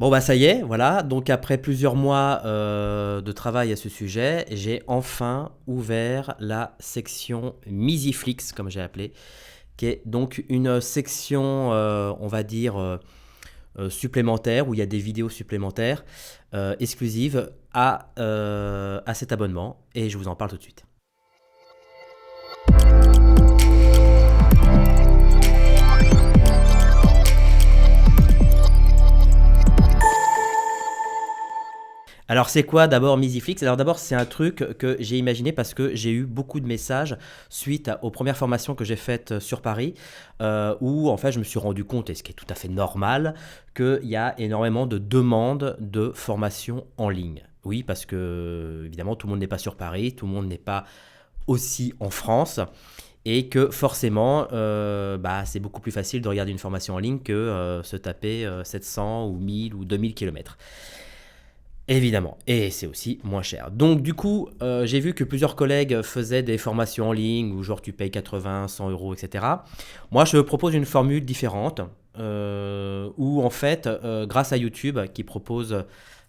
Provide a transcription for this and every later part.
Bon bah ça y est, voilà. Donc après plusieurs mois de travail à ce sujet, j'ai enfin ouvert la section Misiflix, comme j'ai appelé, qui est donc une section, on va dire, supplémentaire, où il y a des vidéos supplémentaires exclusives à cet abonnement. Et je vous en parle tout de suite. Alors c'est quoi d'abord Misiflix? Alors d'abord c'est un truc que j'ai imaginé parce que j'ai eu beaucoup de messages aux premières formations que j'ai faites sur Paris, où en fait je me suis rendu compte, et ce qui est tout à fait normal, qu'il y a énormément de demandes de formation en ligne. Oui, parce que évidemment tout le monde n'est pas sur Paris, tout le monde n'est pas aussi en France, et que forcément c'est beaucoup plus facile de regarder une formation en ligne que se taper 700 ou 1000 ou 2000 kilomètres. Évidemment, et c'est aussi moins cher. Donc du coup, j'ai vu que plusieurs collègues faisaient des formations en ligne où genre tu payes 80, 100 euros, etc. Moi, je propose une formule différente où en fait, grâce à YouTube qui propose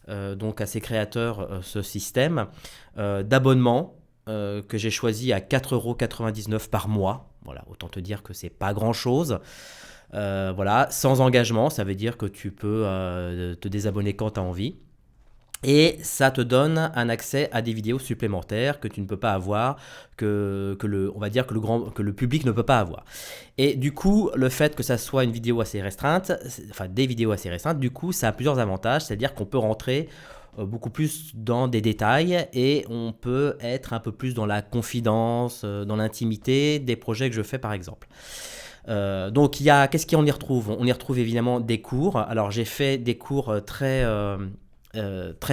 donc à ses créateurs ce système d'abonnement que j'ai choisi à 4,99 € par mois. Voilà, autant te dire que c'est pas grand-chose. Voilà, sans engagement, ça veut dire que tu peux te désabonner quand tu as envie. Et ça te donne un accès à des vidéos supplémentaires que tu ne peux pas avoir, on va dire que le public ne peut pas avoir. Et du coup, le fait que ça soit une vidéo assez restreinte, enfin des vidéos assez restreintes, du coup, ça a plusieurs avantages, c'est-à-dire qu'on peut rentrer beaucoup plus dans des détails et on peut être un peu plus dans la confidence, dans l'intimité des projets que je fais par exemple. Donc qu'est-ce qu'on y retrouve? On y retrouve évidemment des cours. Alors j'ai fait des cours très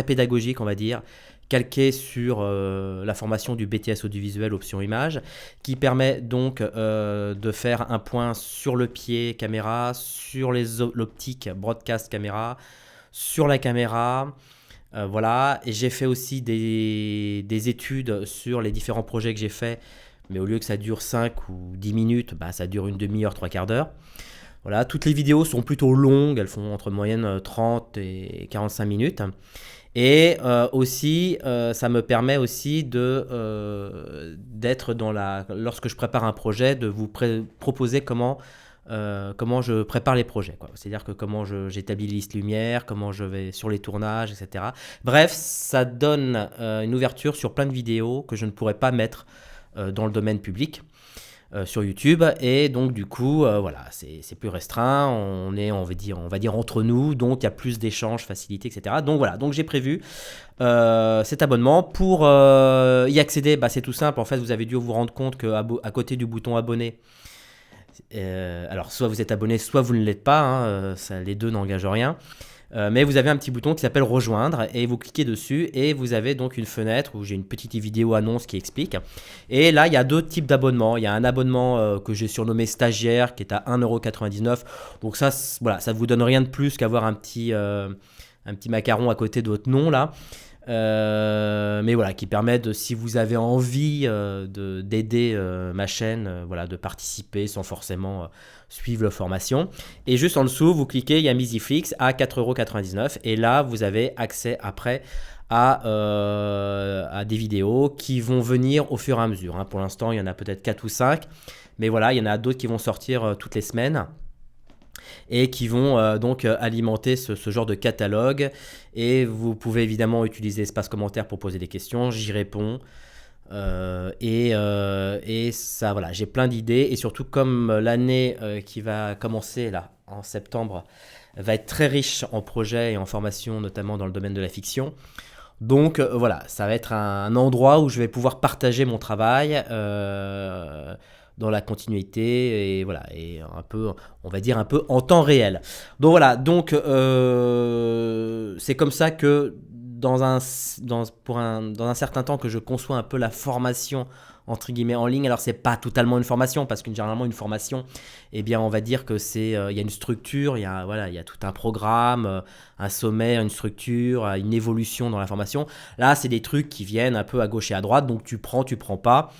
pédagogique, on va dire, calqué sur la formation du BTS audiovisuel option image, qui permet donc de faire un point sur le pied caméra, sur l'optique broadcast caméra, sur la caméra. Voilà, et j'ai fait aussi des études sur les différents projets que j'ai faits, mais au lieu que ça dure 5 ou 10 minutes, ça dure une demi-heure, trois quarts d'heure. Voilà, toutes les vidéos sont plutôt longues, elles font entre moyenne 30 et 45 minutes. Et aussi, ça me permet aussi d'être lorsque je prépare un projet, de vous proposer comment je prépare les projets, quoi. C'est-à-dire que comment j'établis les listes lumière, comment je vais sur les tournages, etc. Bref, ça donne une ouverture sur plein de vidéos que je ne pourrais pas mettre dans le domaine public. Sur YouTube, et donc du coup voilà, c'est plus restreint, on va dire entre nous, donc il y a plus d'échanges, facilités, etc. Donc voilà, donc j'ai prévu cet abonnement. Pour y accéder, c'est tout simple, en fait vous avez dû vous rendre compte qu'à côté du bouton abonné, alors soit vous êtes abonné, soit vous ne l'êtes pas, hein, les deux n'engagent rien. Mais vous avez un petit bouton qui s'appelle rejoindre et vous cliquez dessus et vous avez donc une fenêtre où j'ai une petite vidéo annonce qui explique. Et là, il y a deux types d'abonnements. Il y a un abonnement que j'ai surnommé stagiaire qui est à 1,99 €. Donc ça, voilà, ça ne vous donne rien de plus qu'avoir un petit macaron à côté de votre nom là. Mais voilà, qui permet si vous avez envie d'aider ma chaîne, voilà, de participer sans forcément suivre la formation. Et juste en dessous, vous cliquez, il y a Misiflix à 4,99 € et là, vous avez accès après à des vidéos qui vont venir au fur et à mesure, hein. Pour l'instant, il y en a peut-être 4 ou 5, mais voilà, il y en a d'autres qui vont sortir toutes les semaines et qui vont donc alimenter ce genre de catalogue. Et vous pouvez évidemment utiliser l'espace commentaire pour poser des questions, j'y réponds. Et ça, voilà, j'ai plein d'idées. Et surtout, comme l'année qui va commencer là en septembre va être très riche en projets et en formations, notamment dans le domaine de la fiction. Donc voilà, ça va être un endroit où je vais pouvoir partager mon travail dans la continuité et voilà, et un peu, on va dire un peu en temps réel. Donc voilà, donc c'est comme ça que dans un certain temps que je conçois un peu la formation entre guillemets en ligne. Alors c'est pas totalement une formation parce que généralement une formation, eh bien on va dire que c'est il y a une structure, il y a tout un programme, un sommet, une structure, une évolution dans la formation. Là c'est des trucs qui viennent un peu à gauche et à droite, donc tu prends pas.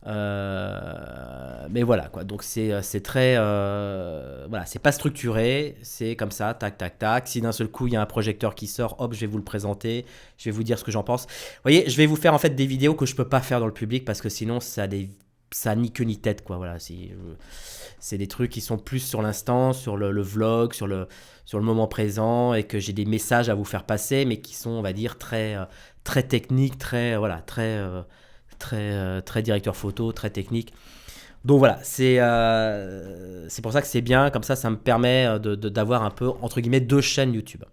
Mais voilà quoi, donc c'est très voilà, c'est pas structuré, c'est comme ça, tac tac tac. Si d'un seul coup il y a un projecteur qui sort, hop, je vais vous le présenter, je vais vous dire ce que j'en pense. Vous voyez, je vais vous faire en fait des vidéos que je peux pas faire dans le public parce que sinon ça a ni queue ni tête quoi. Voilà, c'est des trucs qui sont plus sur l'instant, sur le vlog, sur le moment présent et que j'ai des messages à vous faire passer, mais qui sont, on va dire, très techniques, très voilà, très directeur photo, très technique. Donc voilà, c'est pour ça que c'est bien, comme ça me permet d'avoir un peu, entre guillemets, deux chaînes YouTube.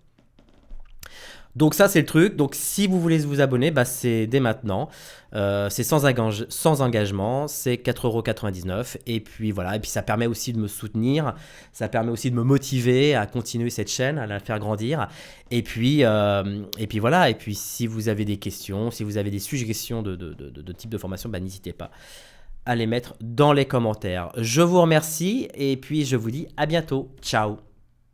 Donc ça c'est le truc, donc si vous voulez vous abonner, bah, c'est dès maintenant, c'est sans engagement, c'est 4,99 € et puis voilà, et puis ça permet aussi de me soutenir, ça permet aussi de me motiver à continuer cette chaîne, à la faire grandir, et puis voilà, et puis si vous avez des questions, si vous avez des suggestions de type de formation, bah, n'hésitez pas à les mettre dans les commentaires. Je vous remercie et puis je vous dis à bientôt, ciao.